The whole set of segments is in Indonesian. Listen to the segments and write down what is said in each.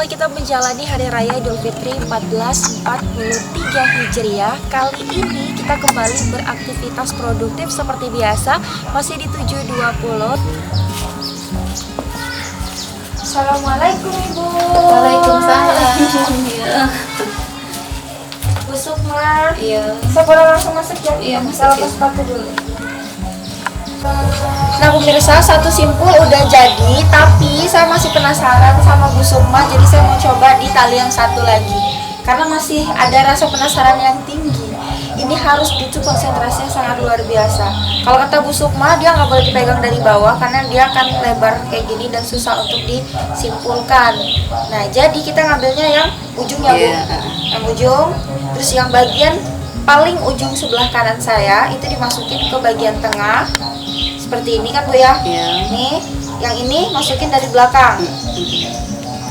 Setelah kita menjalani Hari Raya Idul Fitri 1443 Hijriah, kali ini kita kembali beraktivitas produktif seperti biasa, masih di 720. Assalamualaikum Ibu. Waalaikumsalam. Iya. Bu Sukma. Iya. Saya boleh langsung masuk ya? Iya, masuk, Saya lepas ya. sepatu dulu. Nah pemirsa, satu simpul udah jadi, tapi saya masih penasaran sama Bu Sukma, jadi saya mau coba di tali yang satu lagi karena masih ada rasa penasaran yang tinggi. Ini harus butuh konsentrasi yang sangat luar biasa. Kalau kata Bu Sukma, dia nggak boleh dipegang dari bawah karena dia akan lebar kayak gini dan susah untuk disimpulkan. Nah jadi kita ngambilnya yang ujungnya Bu, yang ujung, terus yang bagian paling ujung sebelah kanan saya itu dimasukin ke bagian tengah. Seperti ini kan Bu ya? Iya. Nih, yang ini masukin dari belakang.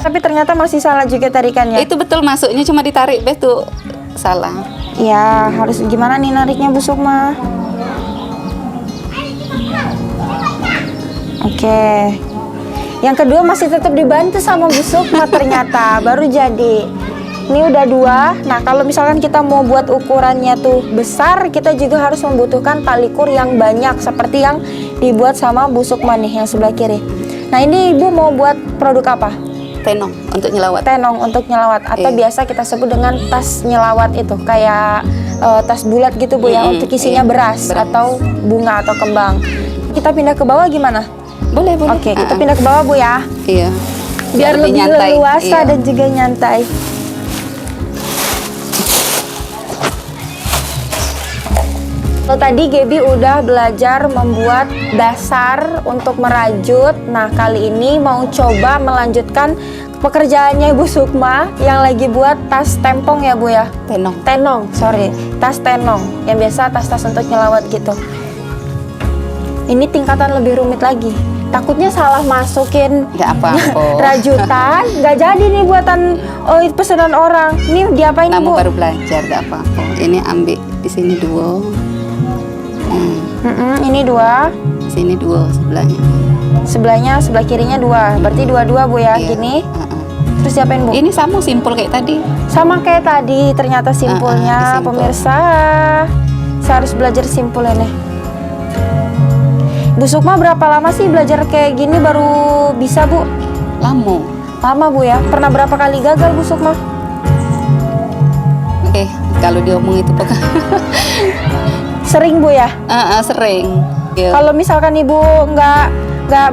Tapi ternyata masih salah juga tarikannya. Itu betul masuknya cuma ditarik betul salah. Ya, harus gimana nih nariknya Bu Sukma? Oke. Yang kedua masih tetap dibantu sama Bu Sukma ternyata, baru jadi. Ini udah dua. Nah, kalau misalkan kita mau buat ukurannya tuh besar, kita juga harus membutuhkan tali kur yang banyak seperti yang dibuat sama Bu Sukma nih yang sebelah kiri. Nah, ini Ibu mau buat produk apa? Tenong untuk nyelawat. Tenong untuk nyelawat atau biasa kita sebut dengan tas nyelawat itu, kayak tas bulat gitu Bu ya, untuk isinya beras atau bunga atau kembang. Kita pindah ke bawah gimana? Boleh, boleh. Oke, kita pindah ke bawah Bu ya. Iya. Biar lebih nyantai. leluasa Iya. dan juga nyantai. Kalau tadi Gaby udah belajar membuat dasar untuk merajut. Nah, kali ini mau coba melanjutkan pekerjaannya Ibu Sukma yang lagi buat tas tempong ya Bu ya? Tenong. Tenong, sorry. Tas tenong, yang biasa tas-tas untuk nyelawat gitu. Ini tingkatan lebih rumit lagi. Takutnya salah masukin Nggak apa-apa. rajutan, nggak jadi nih buatan pesanan orang. Ini diapain Kamu Bu? baru belajar, nggak apa-apa. Ini ambil di sini dua. Ini dua. Sini dua sebelahnya. Sebelahnya, sebelah kirinya dua. Berarti dua-dua Bu ya, Iya. gini. Terus diapain Bu? Ini sama simpul kayak tadi. Sama kayak tadi, ternyata simpulnya. Simpul. Pemirsa, saya harus belajar simpul ini. Bu Sukma berapa lama sih belajar kayak gini baru bisa Bu? Lama. Lama Bu ya? Pernah berapa kali gagal Bu Sukma? Kalau diomong itu pokoknya Sering Bu ya? sering. Iya. Kalau misalkan Ibu nggak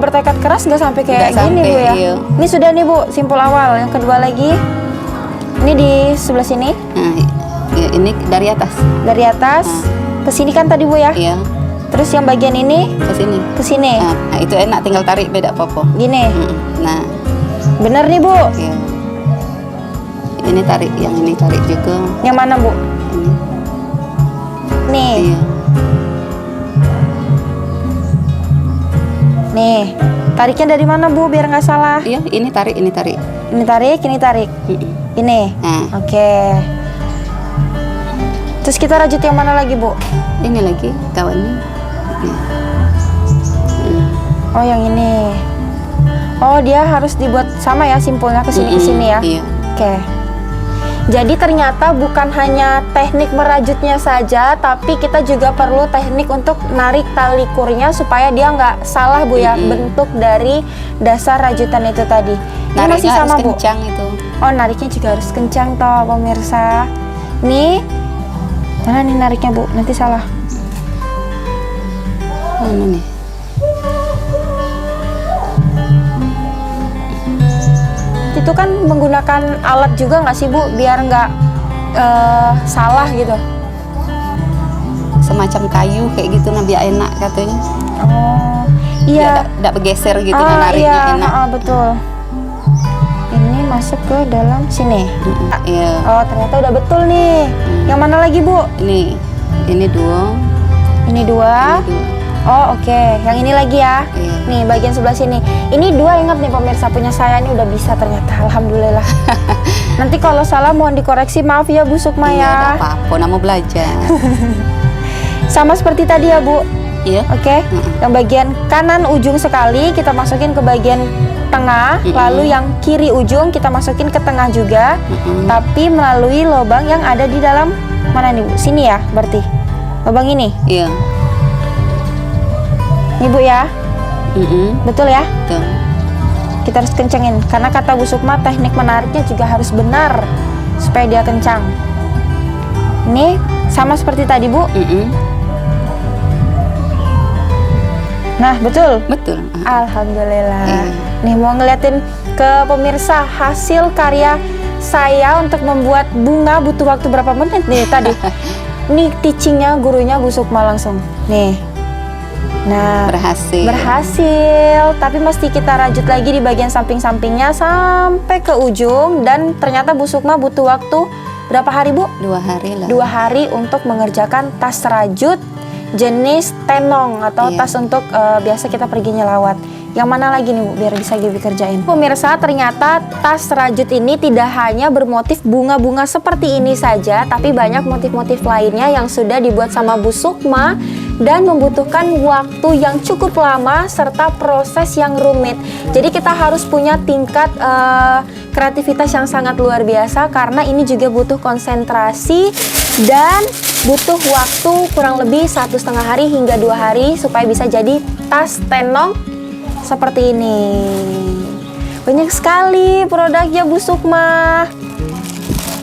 bertekad keras nggak sampai kayak Nggak gini sampai, Bu ya? iya. Ini sudah nih Bu, simpul awal. Yang kedua lagi, ini di sebelah sini, Nah, ya, ini dari atas. dari atas ke sini kan tadi Bu ya? Iya. Terus yang bagian ini Ke sini. ke sini, Nah, itu enak tinggal tarik beda apa-apa. gini. Nah, Bener nih Bu? iya. Ini tarik, yang ini tarik juga. Yang mana Bu? Ini. Nih, Iya. nih. Tariknya dari mana Bu? Biar nggak salah. Iya, ini tarik, ini tarik. Ini tarik, ini tarik. Ini. Nah, Oke. Terus kita rajut yang mana lagi Bu? ini lagi kawannya. Nih. Oh yang ini. Oh dia harus dibuat sama ya simpulnya ke sini ke sini ya. Iya. Oke. Jadi ternyata bukan hanya teknik merajutnya saja, tapi kita juga perlu teknik untuk narik tali kurnya supaya dia nggak salah Bu ya, bentuk dari dasar rajutan itu tadi. Ini Nariknya masih sama harus Bu. kencang itu. Oh nariknya juga harus kencang toh pemirsa. Nih, mana nih nariknya Bu? Nanti salah. Mana nih? Itu kan menggunakan alat juga nggak sih Bu, biar nggak salah gitu. Semacam kayu kayak gitu, nah biar enak katanya. Oh iya. Tidak bergeser gitu, nah nariknya iya, enak. betul. Ini masuk ke dalam sini. Iya. Oh ternyata udah betul nih. Yang mana lagi Bu? Ini dua. Ini dua. Ini dua. Oh oke. Yang ini lagi ya. Iya. Nih bagian sebelah sini. Ini dua, ingat nih pemirsa, punya saya ini udah bisa ternyata. Alhamdulillah. Nanti kalau salah mohon dikoreksi, maaf ya Bu Sukma Iya, ya. nggak apa-apa, nama belajar. Sama seperti tadi ya Bu. Iya. Oke. Yang bagian kanan ujung sekali kita masukin ke bagian tengah, lalu yang kiri ujung kita masukin ke tengah juga, tapi melalui lubang yang ada di dalam mana nih Bu? Sini ya, berarti lubang ini. Iya. Nih Bu ya, betul ya? Betul. Kita harus kencengin, karena kata Bu Sukma teknik menariknya juga harus benar supaya dia kencang. Ini sama seperti tadi Bu. Nah, betul? Betul. Alhamdulillah. Nih mau ngeliatin ke pemirsa hasil karya saya untuk membuat bunga butuh waktu berapa menit nih tadi. Nih teachingnya gurunya Bu Sukma langsung. Nih. Nah, berhasil. Tapi mesti kita rajut lagi di bagian samping-sampingnya sampai ke ujung. Dan ternyata Bu Sukma butuh waktu berapa hari Bu? 2 hari lah. 2 hari untuk mengerjakan tas rajut jenis tenong atau tas untuk biasa kita pergi nyelawat. Yang mana lagi nih Bu biar bisa Gibi kerjain? Pemirsa, ternyata tas rajut ini tidak hanya bermotif bunga-bunga seperti ini saja, tapi banyak motif-motif lainnya yang sudah dibuat sama Bu Sukma dan membutuhkan waktu yang cukup lama serta proses yang rumit. Jadi kita harus punya tingkat kreativitas yang sangat luar biasa karena ini juga butuh konsentrasi dan butuh waktu kurang lebih 1,5 hari hingga 2 hari supaya bisa jadi tas tenong seperti ini. Banyak sekali produknya Bu Sukma.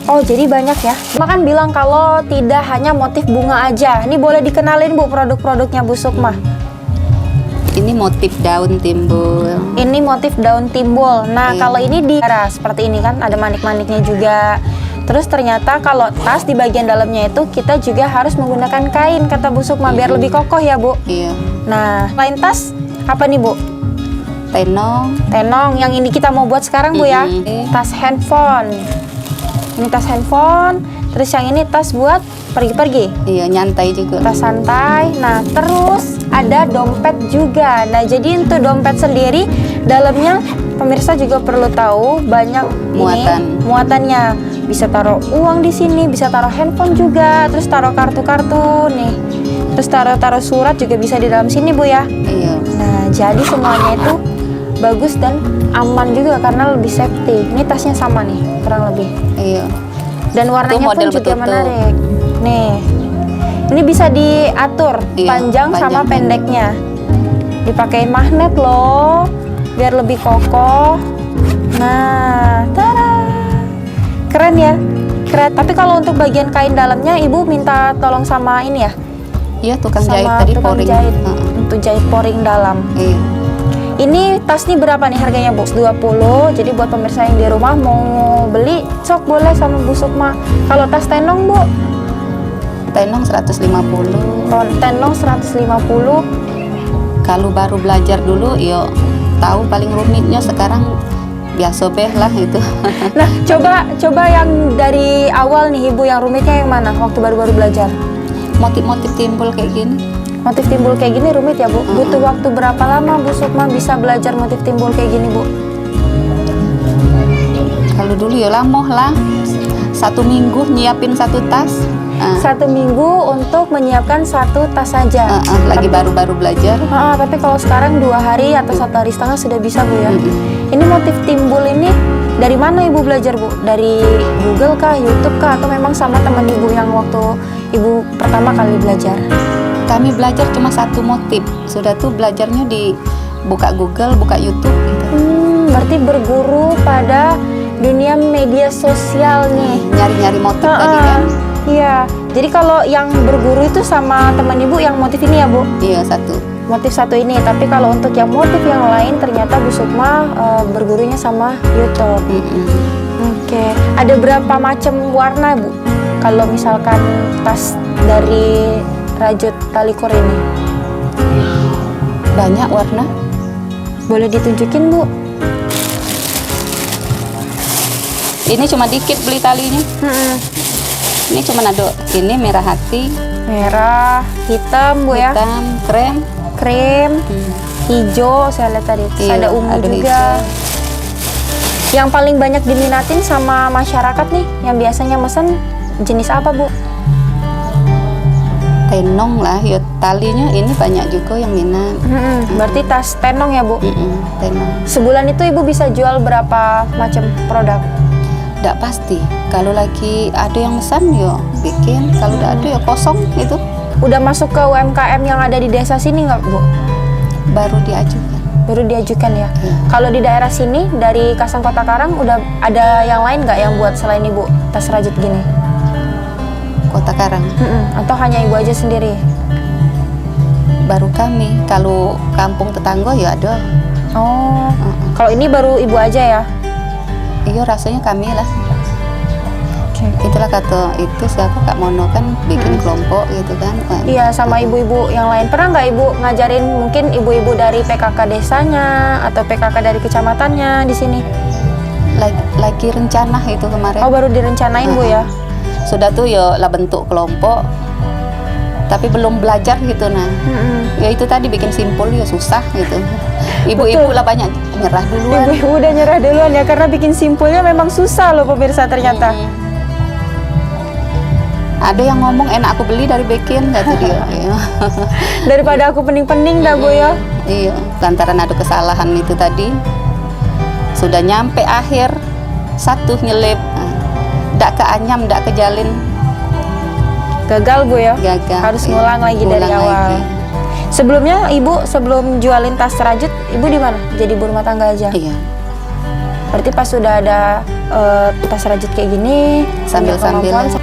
Oh, jadi banyak ya. Makan bilang kalau tidak hanya motif bunga aja. Ini boleh dikenalin Bu produk-produknya Bu Sukma. Ini motif daun timbul. Ini motif daun timbul. Nah, kalau ini di seperti ini kan ada manik-maniknya juga. Terus ternyata kalau tas di bagian dalamnya itu kita juga harus menggunakan kain kata Bu Sukma biar lebih kokoh ya Bu. Iya. Nah, lain tas apa nih Bu? Tenong. Tenong yang ini kita mau buat sekarang Bu ya. Tas handphone. Ini tas handphone. Terus yang ini tas buat pergi-pergi. Iya, nyantai juga. Tas santai. Nah, terus ada dompet juga. Nah, jadi untuk dompet sendiri dalamnya pemirsa juga perlu tahu banyak muatannya. Bisa taruh uang di sini, bisa taruh handphone juga, terus taruh kartu-kartu nih. Terus taruh surat juga bisa di dalam sini Bu ya. Iya. Nah, jadi semuanya itu bagus dan aman juga karena lebih safety. Ini tasnya sama nih, kurang lebih. Iya. Dan warnanya pun juga menarik. Nih, ini bisa diatur panjang sama pendeknya. Dipakein magnet loh, biar lebih kokoh. Nah, tada, keren ya, keren. Tapi kalau untuk bagian kain dalamnya, Ibu minta tolong sama ini ya? Iya, tukang sama jahit tadi tukang poring. Jahit, untuk jahit poring dalam. Iya. Ini tas nih berapa nih harganya Bu? 20. Jadi buat pemirsa yang di rumah mau beli, sok boleh sama Bu Sukma. Kalau tas tenong Bu? Tenong 150. Tenong 150. Kalau baru belajar dulu, yo tahu paling rumitnya sekarang biasa beh lah itu. Nah, coba yang dari awal nih Ibu, yang rumitnya yang mana waktu baru-baru belajar? Motif-motif timbul kayak gini. Motif timbul kayak gini rumit ya Bu? Butuh waktu berapa lama Bu Sukma bisa belajar motif timbul kayak gini Bu? Kalau dulu ya lama lah. 1 minggu nyiapin 1 tas. 1 minggu untuk menyiapkan 1 tas saja. Lagi baru-baru belajar. Tapi kalau sekarang 2 hari atau 1,5 hari sudah bisa Bu ya. Ini motif timbul ini dari mana Ibu belajar Bu? Dari Google kah, YouTube kah, atau memang sama teman Ibu yang waktu Ibu pertama kali belajar? Kami belajar cuma 1 motif. Sudah tuh belajarnya di buka Google, buka YouTube gitu. Berarti berguru pada dunia media sosial nih. Nyari-nyari motif tadi kan. Iya. Jadi kalau yang berguru itu sama teman Ibu yang motif ini ya Bu? Iya, 1. Motif 1 ini. Tapi kalau untuk yang motif yang lain ternyata Bu Sukma bergurunya sama YouTube. Oke. Ada berapa macam warna Bu? Kalau misalkan tas dari rajut tali kor ini? Banyak warna. Boleh ditunjukin Bu? Ini cuma dikit beli talinya. Ini cuma ada ini merah hati, merah, hitam Bu ya? Hitam, krem, hijau saya lihat tadi. Terus ada ungu juga. Hijau. Yang paling banyak diminatin sama masyarakat nih, yang biasanya mesen jenis apa Bu? tenong lah, ya talinya ini banyak juga yang minat. Berarti tas tenong ya Bu? Tenong. Sebulan itu Ibu bisa jual berapa macam produk? Nggak pasti. Kalau lagi ada yang pesan ya bikin, kalau nggak ada ya kosong itu. Udah masuk ke UMKM yang ada di desa sini nggak Bu? Baru diajukan. Baru diajukan ya? Iya. Kalau di daerah sini, dari Kasang Kota Karang udah ada yang lain nggak yang buat selain Ibu tas rajut gini? Kota Karang. Atau hanya Ibu aja sendiri? Baru kami. Kalau kampung tetangga ya ada. Oh, kalau ini baru Ibu aja ya? Iya, rasanya kami lah. Oke. Itulah kata itu siapa Kak Mono kan bikin kelompok gitu kan. Iya, sama ibu-ibu yang lain. Pernah nggak Ibu ngajarin mungkin ibu-ibu dari PKK desanya atau PKK dari kecamatannya di sini? Lagi rencana itu kemarin. Oh, baru direncanain Bu ya? Sudah tuh ya lah bentuk kelompok, tapi belum belajar gitu. Nah, ya itu tadi bikin simpul ya susah gitu. Ibu-ibu lah banyak nyerah duluan. Ibu-ibu udah nyerah duluan ya, karena bikin simpulnya memang susah loh pemirsa ternyata. Ada yang ngomong enak aku beli dari bikin kata dia. Daripada aku pening-pening dah Bu ya. Iya, lantaran ada kesalahan itu tadi. Sudah nyampe akhir satu nyelip, ndak keanyam, ndak kejalin. Gagal Bu ya. Gagal. Harus Iya, ngulang lagi dari ngulang awal. lagi. Sebelumnya Ibu sebelum jualin tas rajut, Ibu di mana? Jadi ibu rumah tangga aja. Iya. Berarti pas sudah ada tas rajut kayak gini, Sambil-sambil.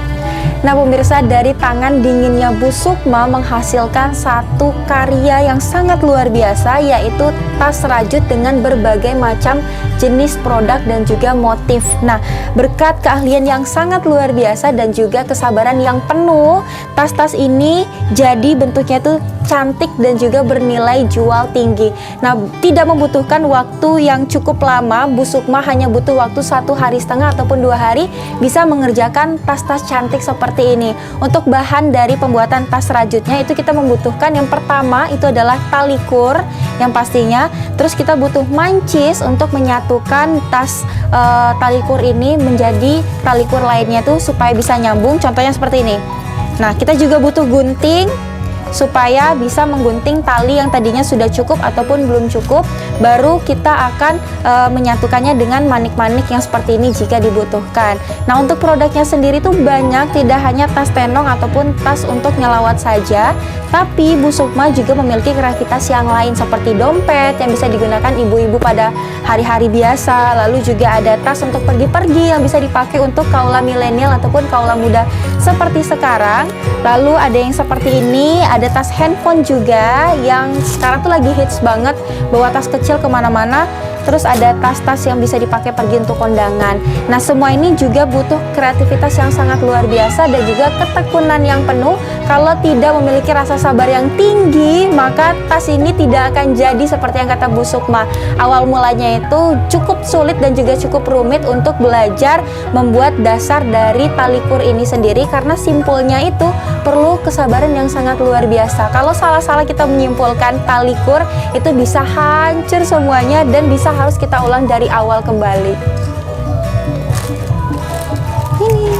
Nah pemirsa, dari tangan dinginnya Bu Sukma menghasilkan satu karya yang sangat luar biasa, yaitu tas rajut dengan berbagai macam jenis produk dan juga motif. Nah, berkat keahlian yang sangat luar biasa dan juga kesabaran yang penuh, tas-tas ini jadi bentuknya tuh cantik dan juga bernilai jual tinggi. Nah, tidak membutuhkan waktu yang cukup lama. Bu Sukma hanya butuh waktu 1,5 hari ataupun 2 hari bisa mengerjakan tas-tas cantik seperti ini. Untuk bahan dari pembuatan tas rajutnya itu kita membutuhkan yang pertama itu adalah tali kur yang pastinya. Terus kita butuh mancis untuk menyatukan tas tali kur ini menjadi tali kur lainnya tuh supaya bisa nyambung. Contohnya seperti ini. Nah, kita juga butuh gunting supaya bisa menggunting tali yang tadinya sudah cukup ataupun belum cukup, baru kita akan menyatukannya dengan manik-manik yang seperti ini jika dibutuhkan. Nah, untuk produknya sendiri tuh banyak, tidak hanya tas tenong ataupun tas untuk nyelawat saja, tapi Bu Sukma juga memiliki kreativitas yang lain seperti dompet yang bisa digunakan ibu-ibu pada hari-hari biasa, lalu juga ada tas untuk pergi-pergi yang bisa dipakai untuk kaula milenial ataupun kaula muda seperti sekarang. Lalu ada yang seperti ini, ada tas handphone juga yang sekarang tuh lagi hits banget, bawa tas kecil kemana-mana. Terus ada tas-tas yang bisa dipakai pergi untuk kondangan. Nah, semua ini juga butuh kreativitas yang sangat luar biasa dan juga ketekunan yang penuh. Kalau tidak memiliki rasa sabar yang tinggi, maka tas ini tidak akan jadi seperti yang kata Bu Sukma. Awal mulanya itu cukup sulit dan juga cukup rumit untuk belajar membuat dasar dari tali kur ini sendiri, karena simpulnya itu perlu kesabaran yang sangat luar biasa. Kalau salah-salah kita menyimpulkan tali kur, itu bisa hancur semuanya dan bisa harus kita ulang dari awal kembali. Ini.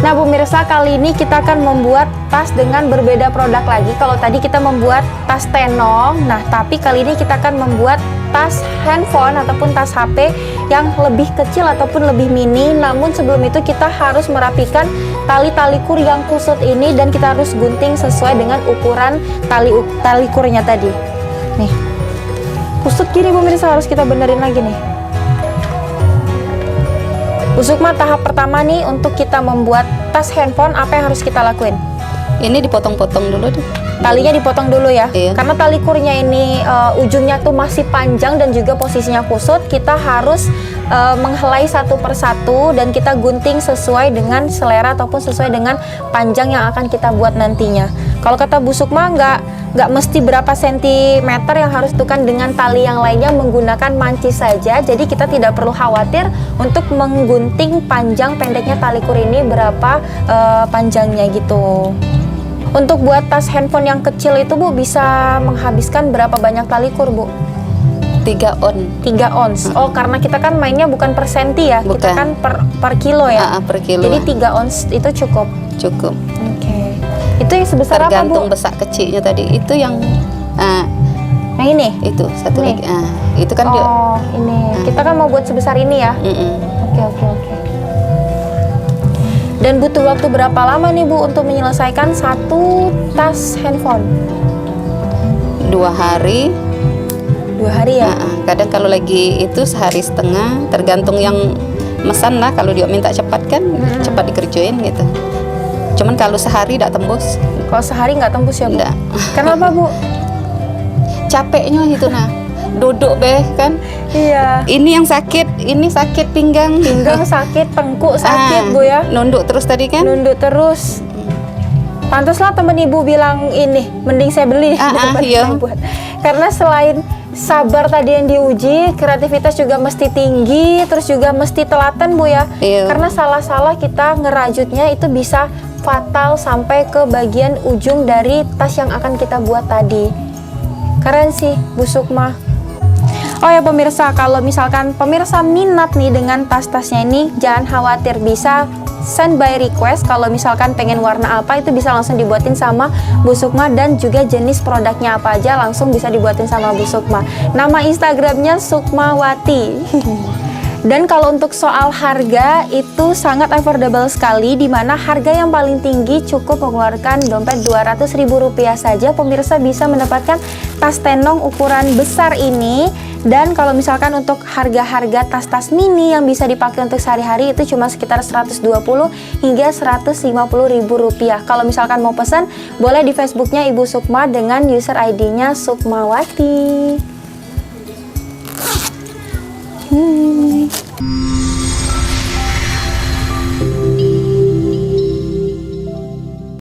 Nah, pemirsa, kali ini kita akan membuat tas dengan berbeda produk lagi. Kalau tadi kita membuat tas tenong, nah tapi kali ini kita akan membuat tas handphone ataupun tas HP yang lebih kecil ataupun lebih mini. Namun sebelum itu kita harus merapikan tali-tali kur yang kusut ini dan kita harus gunting sesuai dengan ukuran tali kurnya tadi. Nih, kusut gini pemirsa, harus kita benerin lagi nih. Bu Sukma, tahap pertama nih untuk kita membuat tas handphone, apa yang harus kita lakuin? Ini dipotong-potong dulu deh. Talinya dipotong dulu ya. Iya. Karena tali kurnya ini ujungnya tuh masih panjang dan juga posisinya kusut, kita harus menghelai satu persatu dan kita gunting sesuai dengan selera ataupun sesuai dengan panjang yang akan kita buat nantinya. Kalau kata Bu Sukma, nggak mesti berapa sentimeter yang harus tukan dengan tali yang lainnya, menggunakan mancis saja. Jadi kita tidak perlu khawatir untuk menggunting panjang pendeknya tali kur ini berapa panjangnya gitu. Untuk buat tas handphone yang kecil itu Bu bisa menghabiskan berapa banyak tali kur Bu? 3 3 on. 3 ons. Oh, karena kita kan mainnya bukan per senti ya. Kita Bukan. kan per kilo ya. Per kilo. Jadi 3 ons itu cukup. Cukup. Oke. Itu yang sebesar apa, Tergantung Bu? besar kecilnya tadi. Itu yang Yang ini? itu satu Ini? lagi. Itu kan dia. Oh, ini. Kita kan mau buat sebesar ini ya. Mm-mm. Oke. Dan butuh waktu berapa lama nih, Bu, untuk menyelesaikan satu tas handphone? 2 hari. 2 hari ya? Kadang kalau lagi itu sehari setengah, tergantung yang mesan lah. Kalau dia minta cepat kan cepat dikerjain gitu. Cuman kalau sehari tidak tembus. Kalau sehari nggak tembus ya, Bu? Nggak. Kenapa, Bu? Capeknya itu duduk kan. Iya. Ini yang sakit, ini sakit pinggang. Pinggang sakit, tengkuk sakit, Bu ya? Nunduk terus tadi kan. Nunduk terus. Pantaslah temen Ibu bilang ini, mending saya beli daripada iya. saya buat. Karena selain sabar tadi yang diuji, kreativitas juga mesti tinggi, terus juga mesti telaten, Bu ya. Iya. Karena salah-salah kita ngerajutnya itu bisa fatal sampai ke bagian ujung dari tas yang akan kita buat tadi. Keren sih, Bu Sukma. Oh ya pemirsa, kalau misalkan pemirsa minat nih dengan tas-tasnya ini, jangan khawatir, bisa send by request. Kalau misalkan pengen warna apa, itu bisa langsung dibuatin sama Bu Sukma, dan juga jenis produknya apa aja langsung bisa dibuatin sama Bu Sukma. Nama Instagramnya Sukmawati. Dan kalau untuk soal harga, itu sangat affordable sekali, dimana harga yang paling tinggi cukup mengeluarkan dompet Rp200.000 saja. Pemirsa bisa mendapatkan tas tenong ukuran besar ini. Dan kalau misalkan untuk harga-harga tas-tas mini yang bisa dipakai untuk sehari-hari, itu cuma sekitar Rp120 hingga Rp150.000. Kalau misalkan mau pesan, boleh di Facebooknya Ibu Sukma dengan user ID-nya Sukmawati.